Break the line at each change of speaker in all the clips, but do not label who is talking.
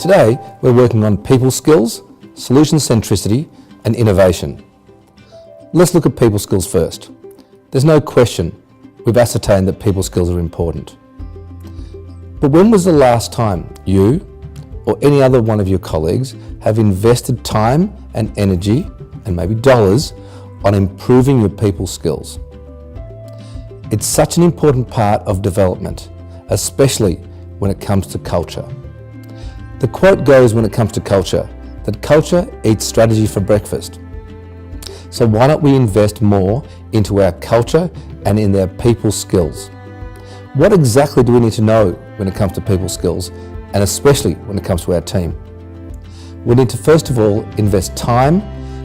Today, we're working on people skills, solution centricity, and innovation. Let's look at people skills first. There's no question we've ascertained that people skills are important. But when was the last time you or any other one of your colleagues have invested time and energy, and maybe dollars, on improving your people skills? It's such an important part of development, especially when it comes to culture. The quote goes when it comes to culture, that culture eats strategy for breakfast. So why don't we invest more into our culture and in their people skills? What exactly do we need to know when it comes to people skills, and especially when it comes to our team? We need to first of all invest time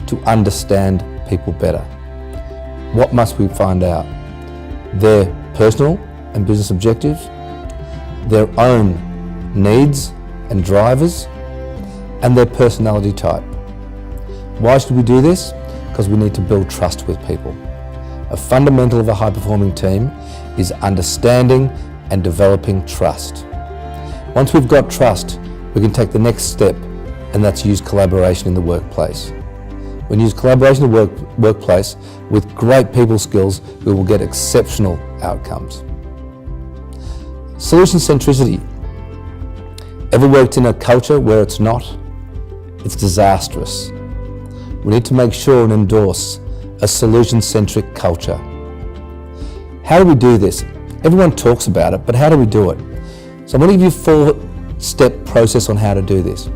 to understand people better. What must we find out? Their personal and business objectives, their own needs and drivers, and their personality type. Why should we do this? Because we need to build trust with people. A fundamental of a high-performing team is understanding and developing trust. Once we've got trust, we can take the next step, and that's use collaboration in the workplace. When we use collaboration in the workplace with great people skills, we will get exceptional outcomes. Solution centricity. Ever worked in a culture where it's not? It's disastrous. We need to make sure and endorse a solution-centric culture. How do we do this? Everyone talks about it, but how do we do it? So I'm going to give you a 4-step process on how to do this.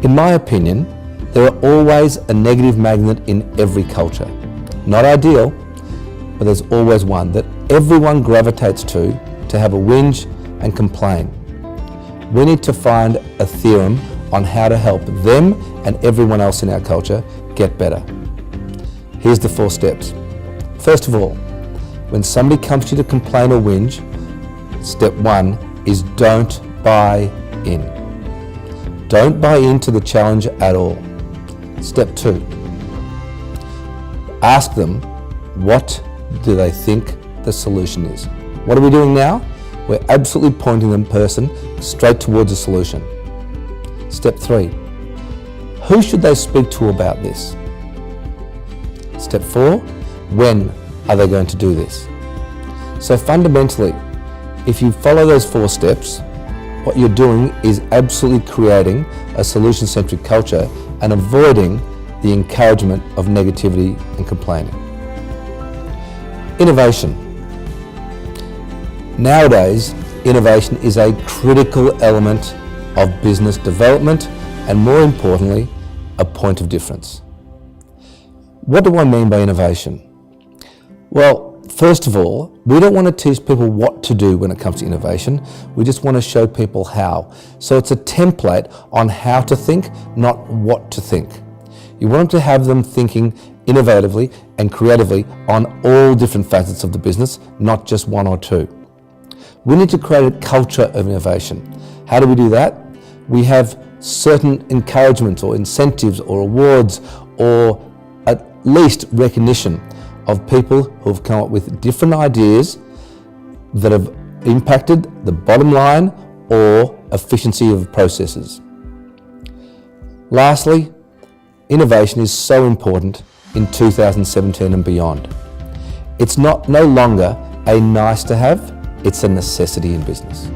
In my opinion, there are always a negative magnet in every culture. Not ideal, but there's always one that everyone gravitates to have a whinge and complain. We need to find a theorem on how to help them and everyone else in our culture get better. Here's the 4 steps. First of all, when somebody comes to you to complain or whinge, step 1 is don't buy in. Don't buy into the challenge at all. Step 2, ask them what do they think the solution is. What are we doing now? We're absolutely pointing the person straight towards a solution. Step 3, who should they speak to about this? Step 4, when are they going to do this? So fundamentally, if you follow those 4 steps, what you're doing is absolutely creating a solution-centric culture and avoiding the encouragement of negativity and complaining. Innovation. Nowadays, innovation is a critical element of business development and, more importantly, a point of difference. What do I mean by innovation? Well, first of all, we don't want to teach people what to do when it comes to innovation. We just want to show people how. So it's a template on how to think, not what to think. You want to have them thinking innovatively and creatively on all different facets of the business, not just 1 or 2. We need to create a culture of innovation. How do we do that? We have certain encouragements or incentives or awards, or at least recognition of people who have come up with different ideas that have impacted the bottom line or efficiency of processes. Lastly, innovation is so important in 2017 and beyond. It's no longer a nice to have, it's a necessity in business.